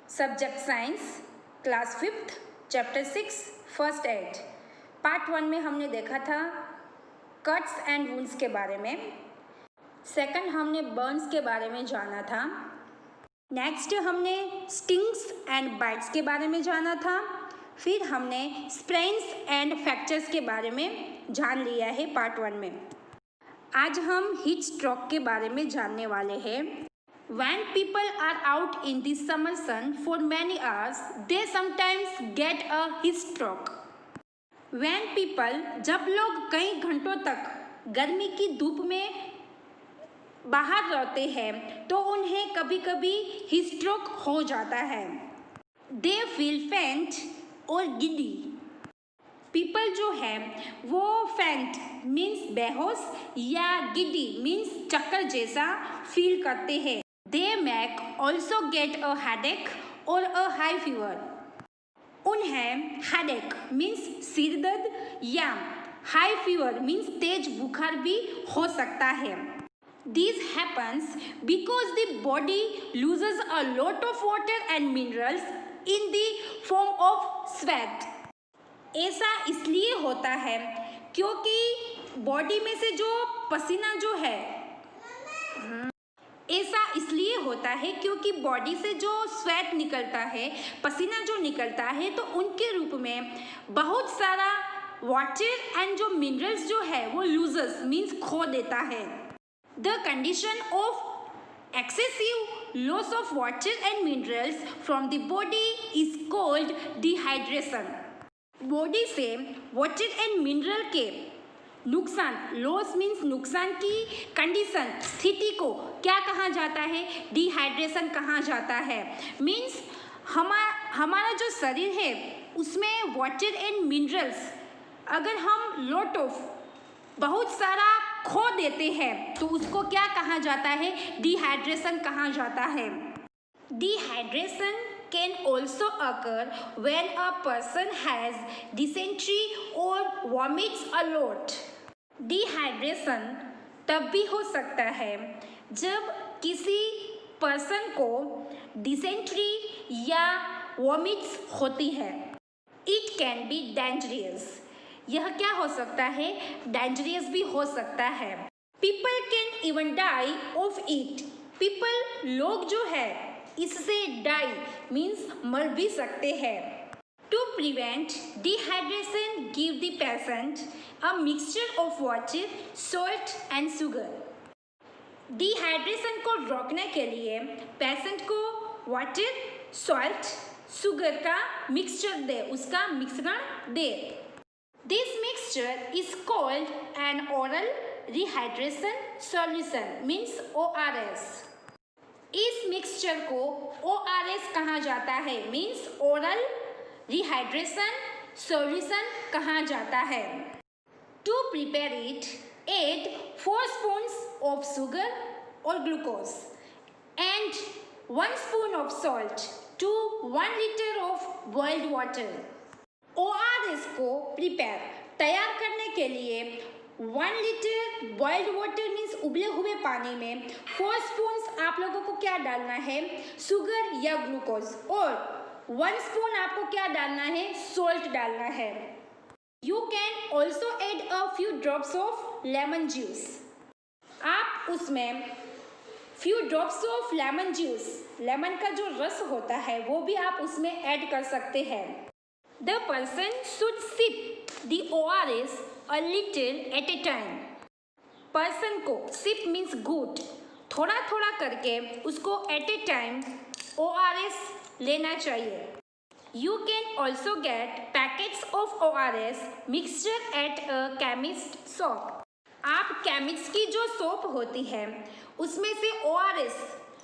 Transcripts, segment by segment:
Subject science, class 5th, chapter 6, first aid. Part 1 में हमने देखा था कट्स एंड वुंड्स के बारे में। सेकंड हमने बर्न्स के बारे में जाना था। नेक्स्ट हमने स्टिंग्स एंड बाइट्स के बारे में जाना था। फिर हमने स्प्रेन्स एंड फ्रैक्चर्स के बारे में जान लिया है पार्ट 1 में। आज हम हीट स्ट्रोक के बारे में जानने वाले हैं। When people are out in the summer sun for many hours, they sometimes get a heat stroke. When people, जब लोग कई घंटों तक गर्मी की धूप में बाहर रहते हैं तो उन्हें कभी-कभी हीट स्ट्रोक हो जाता है। They feel faint और giddy. People जो है वो faint means बेहोश या giddy means चक्कर जैसा फील करते हैं। They may also get a headache or a high fever. उन्हें headache means सिर दर्द या high fever means तेज बुखार भी हो सकता है। This happens because the body loses a lot of water and minerals in the form of sweat. ऐसा इसलिए होता है क्योंकि बॉडी में से जो पसीना जो है ऐसा इसलिए होता है क्योंकि बॉडी से जो स्वेट निकलता है, पसीना जो निकलता है, तो उनके रूप में बहुत सारा वाटर एंड जो मिनरल्स जो है वो लूजर्स मीन्स खो देता है। The condition of excessive loss of water and minerals from the body is called dehydration. Body से वाटर एंड मिनरल के नुकसान, लॉस मीन्स नुकसान की कंडीशन, स्थिति को क्या कहा जाता है? डिहाइड्रेशन कहा जाता है। मीन्स हमारा जो शरीर है उसमें वाटर एंड मिनरल्स अगर हम लॉट ऑफ बहुत सारा खो देते हैं तो उसको क्या कहा जाता है? डिहाइड्रेशन कहा जाता है। Dehydration can also occur when a person has dysentery or vomits a lot. Dehydration तब भी हो सकता है जब किसी पर्सन को डिसेंट्री या वॉमिट्स होती है। It can be dangerous. यह क्या हो सकता है? डेंजरियस भी हो सकता है। People can even die of it. People लोग जो है इससे डाई मीन्स मर भी सकते हैं। To prevent dehydration, give the patient a mixture of water, salt and sugar. Dehydration को रोकने के लिए पेशेंट को वाटर, सॉल्ट, शुगर का मिक्सचर दे, उसका मिश्रण दे। This mixture is called an oral rehydration solution means ORS। इस मिक्सचर को ORS कहा जाता है मीन्स ओरल रिहाइड्रेशन सॉल्यूशन कहा जाता है। To prepare it add 4 spoons of sugar और glucose and 1 spoon of salt to 1 litre of boiled water. ORS को तैयार करने के लिए 1 लीटर बॉइल्ड वाटर मीन्स उबले हुए पानी में 4 स्पून्स आप लोगों को क्या डालना है? शुगर या ग्लूकोज, और 1 स्पून आपको क्या डालना है? सॉल्ट डालना है। You can also add a few drops of lemon juice. आप उसमें few drops of lemon juice, lemon का जो रस होता है वो भी आप उसमें ऐड कर सकते हैं। The person should sip the ORS a little at a time। Person को सिप मीन्स घूट, थोड़ा थोड़ा करके उसको एट ए टाइम ORS लेना चाहिए। You can also get packets of ORS mixture at a chemist shop. आप केमिस्ट की जो शॉप होती है उसमें से ORS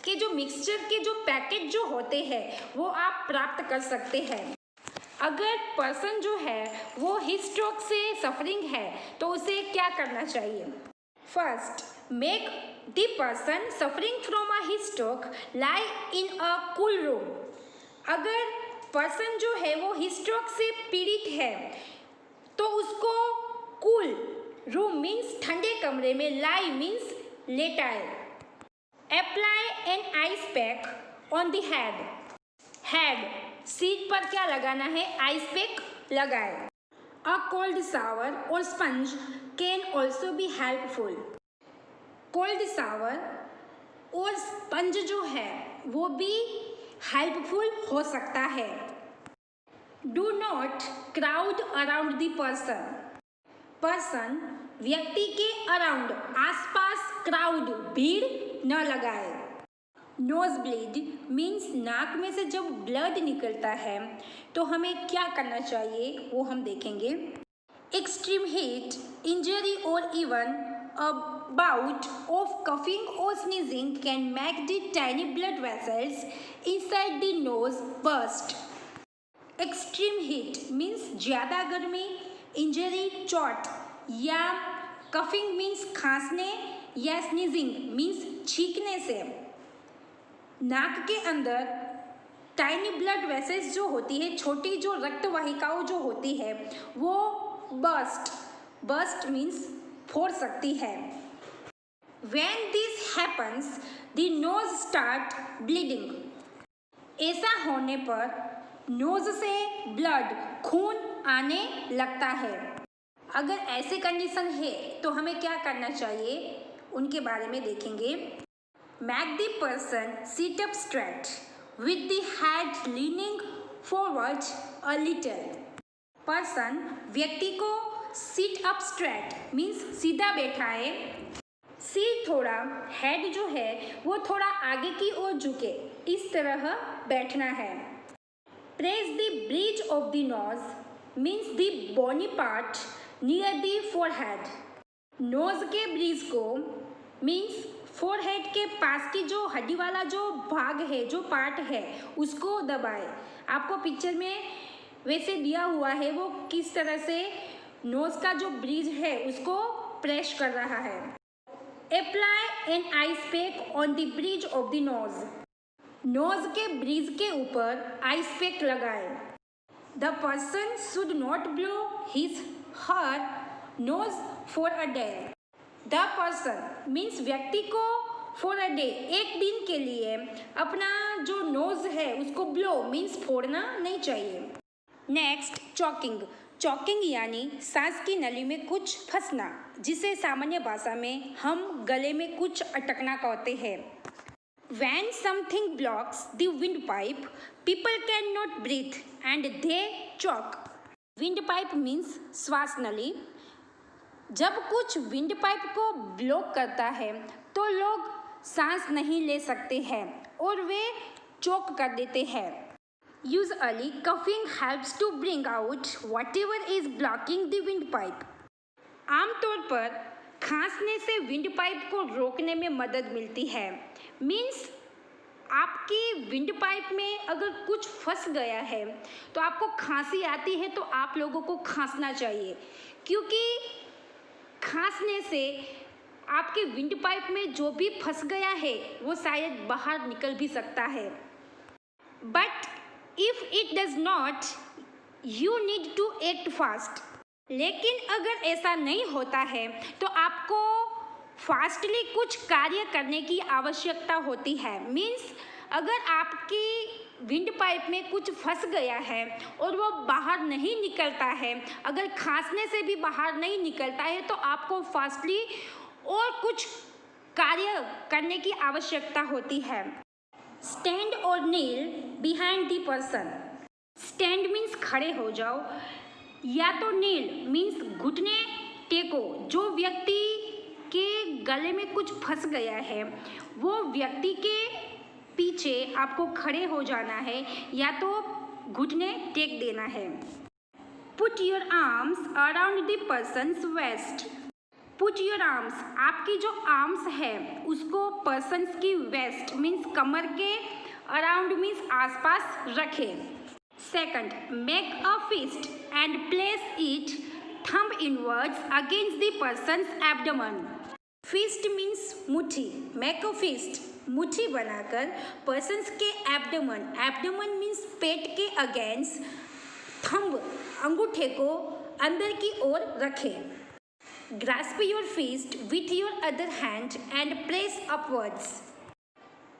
के जो मिक्सचर के जो पैकेट जो होते हैं वो आप प्राप्त कर सकते हैं। अगर पर्सन जो है वो हीट स्ट्रोक से सफरिंग है तो उसे क्या करना चाहिए? First, make the person suffering from a heat stroke lie in a cool room. अगर पर्सन जो है वो हीट स्ट्रोक से पीड़ित है तो उसको कूल रूम मीन्स ठंडे कमरे में, लाई मीन्स लेटाए। Apply an ice pack on the head. Head, सीट पर क्या लगाना है, आइस पैक लगाए। अ कोल्ड शावर और sponge can also be helpful. Cold shower और स्पंज जो है वो भी हेल्पफुल हो सकता है। Do not crowd around the person, व्यक्ति के अराउंड, आसपास, क्राउड, भीड़ न लगाए। नोज ब्लीड मीन्स नाक में से जब ब्लड निकलता है तो हमें क्या करना चाहिए वो हम देखेंगे। एक्सट्रीम हीट, इंजरी और even a bout of coughing or sneezing can make the tiny blood vessels inside the nose burst. Extreme heat means ज़्यादा गर्मी, इंजरी चोट, या कफिंग मीन्स खांसने, या स्नीजिंग मीन्स छींकने से नाक के अंदर टाइनी ब्लड वेसल्स जो होती है, छोटी जो रक्त वाहिकाओं जो होती है वो बर्स्ट मीन्स फोड़ सकती है। When this happens, the nose start bleeding. ऐसा होने पर नोज से ब्लड, खून आने लगता है। अगर ऐसे कंडीशन है तो हमें क्या करना चाहिए उनके बारे में देखेंगे। Make the person sit up straight with the head leaning forward a little. Person, व्यक्ति को सिट अप स्ट्रेट मीन्स सीधा बैठाए, सिर थोड़ा, हेड जो है वो थोड़ा आगे की ओर झुके, इस तरह बैठना है। Press the bridge of the nose means the bony part near the forehead. Nose के ब्रिज को मीन्स फोरहेड के पास की जो हड्डी वाला जो भाग है, जो पार्ट है, उसको दबाए। आपको पिक्चर में वैसे दिया हुआ है वो किस तरह से नोज का जो ब्रिज है उसको प्रेस कर रहा है। Apply an ice pack on the bridge of the nose. Nose के ब्रिज के ऊपर आइस पैक लगाए। The person should not blow his her nose for a day. The person means व्यक्ति को फॉर अ डे, एक दिन के लिए अपना जो नोज है उसको ब्लो मीन्स फोड़ना नहीं चाहिए। Next, choking. चॉकिंग यानी सांस की नली में कुछ फंसना, जिसे सामान्य भाषा में हम गले में कुछ अटकना कहते हैं। When something blocks the windpipe, people cannot breathe and they choke. Windpipe means श्वास नली। जब कुछ विंड पाइप को ब्लॉक करता है तो लोग सांस नहीं ले सकते हैं और वे चोक कर देते हैं। Usually coughing helps to bring out whatever is blocking the windpipe. आमतौर पर खांसने से विंड पाइप को रोकने में मदद मिलती है। मीन्स आपकी विंड पाइप में अगर कुछ फंस गया है तो आपको खांसी आती है तो आप लोगों को खांसना चाहिए, क्योंकि खांसने से आपके विंड पाइप में जो भी फंस गया है वो शायद बाहर निकल भी सकता है। But if it does not, you need to act fast. लेकिन अगर ऐसा नहीं होता है तो आपको फास्टली कुछ कार्य करने की आवश्यकता होती है। मीन्स अगर आपकी विंड पाइप में कुछ फंस गया है और वो बाहर नहीं निकलता है, अगर खांसने से भी बाहर नहीं निकलता है तो आपको फास्टली और कुछ कार्य करने की आवश्यकता होती है। स्टैंड और kneel behind the person. Stand means खड़े हो जाओ, या तो नील मीन्स घुटने टेको। जो व्यक्ति के गले में कुछ फंस गया है वो व्यक्ति के पीछे आपको खड़े हो जाना है या तो घुटने टेक देना है। Put your arms around the person's waist. Put your arms, आपकी जो आर्म्स है उसको पर्सन्स की वेस्ट मीन्स कमर के अराउंड मीन्स आसपास रखें। Second, make a fist and place it thumb inwards against the person's abdomen. Fist means मुट्ठी। Make a fist, मुट्ठी बनाकर पर्सन्स के एब्डोमेन मीन्स पेट के अगेंस्ट, थंब अंगूठे को अंदर की ओर रखें। Grasp your fist with your other hand and press upwards.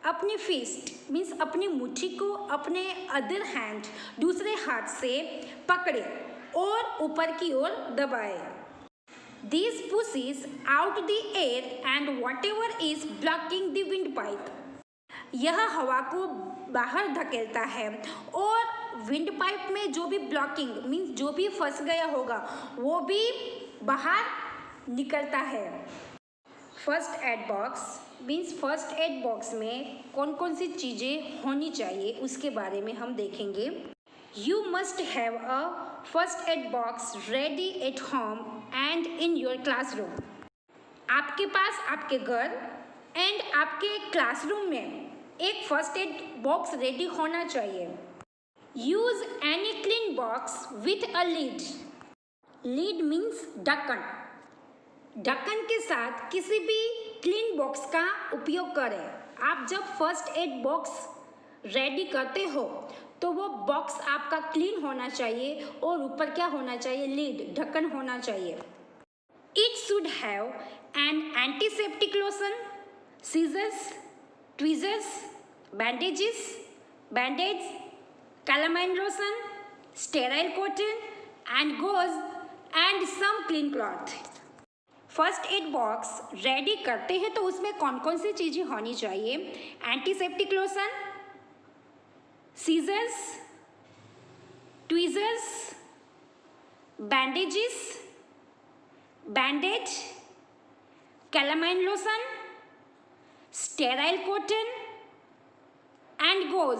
अपनी फिस्ट मीन्स अपनी मुट्ठी को अपने अदर हैंड दूसरे हाथ से पकड़े और ऊपर की ओर दबाए। This pushes out the air and whatever is blocking the wind pipe. यह हवा को बाहर धकेलता है और विंड पाइप में जो भी ब्लॉकिंग मीन्स जो भी फंस गया होगा वो भी बाहर निकलता है। First aid box means first aid box में कौन कौन सी चीज़ें होनी चाहिए उसके बारे में हम देखेंगे। You must have a first aid box ready at home and in your classroom. आपके पास आपके घर एंड आपके क्लासरूम में एक फर्स्ट एड बॉक्स रेडी होना चाहिए। Use any clean box with a lead. Lead means ढक्कन। ढक्कन के साथ किसी भी क्लीन बॉक्स का उपयोग करें। आप जब फर्स्ट एड बॉक्स रेडी करते हो तो वो बॉक्स आपका क्लीन होना चाहिए और ऊपर क्या होना चाहिए, लीड ढक्कन होना चाहिए। It should have an antiseptic lotion, scissors, tweezers, bandages, bandage, calamine lotion, sterile cotton and gauze and some clean cloth. First aid box ready करते हैं तो उसमें कौन कौन सी चीज़ें होनी चाहिए। Antiseptic lotion, scissors, tweezers, bandages, bandage, calamine lotion, sterile cotton and gauze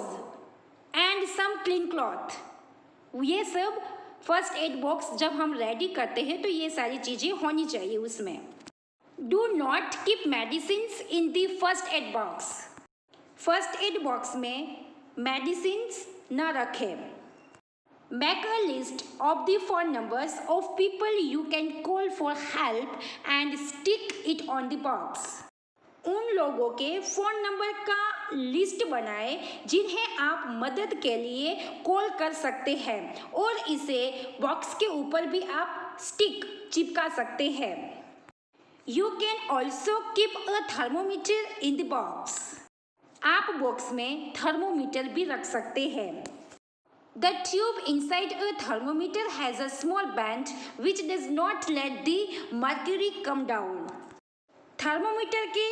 and some clean cloth. ये सब फर्स्ट एड बॉक्स जब हम रेडी करते हैं तो ये सारी चीज़ें होनी चाहिए उसमें। Do not keep medicines in the first aid box. First aid box में मेडिसिन्स न रखें। Make a list of the phone numbers of people you can call for help and stick it on the box. उन लोगों के phone number का list बनाएं जिन्हें आप मदद के लिए कॉल कर सकते हैं और इसे बॉक्स के ऊपर भी आप स्टिक चिपका सकते हैं। You can also keep a thermometer in the box. आप बॉक्स में थर्मोमीटर भी रख सकते हैं। The tube inside a thermometer has a small band which does not let the mercury come down. Thermometer के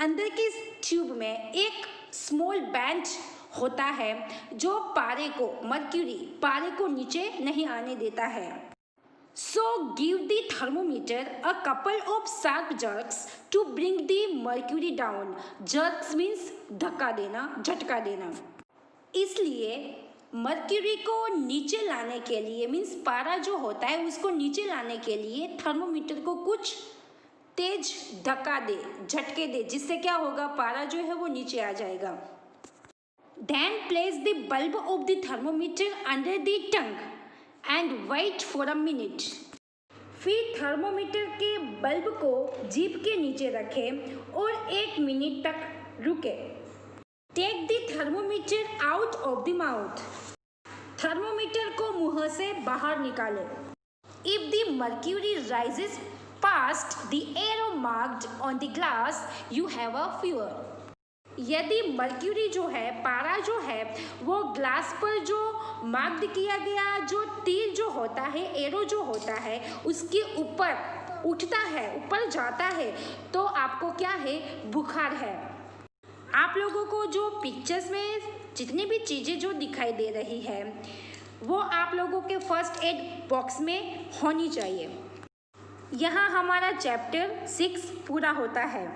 अंदर की ट्यूब में एक स्मॉल बैंड होता है जो पारे को नीचे नहीं आने देता है। So give the thermometer a couple of sharp jerks to bring the mercury down. Jerks means धक्का देना, झटका देना। इसलिए मर्क्यूरी को नीचे लाने के लिए मीन्स पारा जो होता है उसको नीचे लाने के लिए थर्मोमीटर को कुछ तेज धक्का दे, झटके दे, जिससे क्या होगा, पारा जो है वो नीचे आ जाएगा। Then place the bulb of the thermometer under the tongue and wait for a minute. फिर थर्मोमीटर के बल्ब को जीभ के नीचे रखें और 1 मिनट तक रुके। Take the thermometer out of the mouth. Thermometer को मुंह से बाहर निकालें। If the mercury rises past the arrow marked on the glass, you have a fever. यदि मर्क्यूरी जो है, पारा जो है, वो ग्लास पर जो मार्क्ड किया गया जो तीर जो होता है, एरो जो होता है, उसके ऊपर उठता है, ऊपर जाता है, तो आपको क्या है, बुखार है। आप लोगों को जो पिक्चर्स में जितनी भी चीज़ें जो दिखाई दे रही है वो आप लोगों के फर्स्ट एड बॉक्स में होनी चाहिए। यहाँ हमारा चैप्टर 6 पूरा होता है।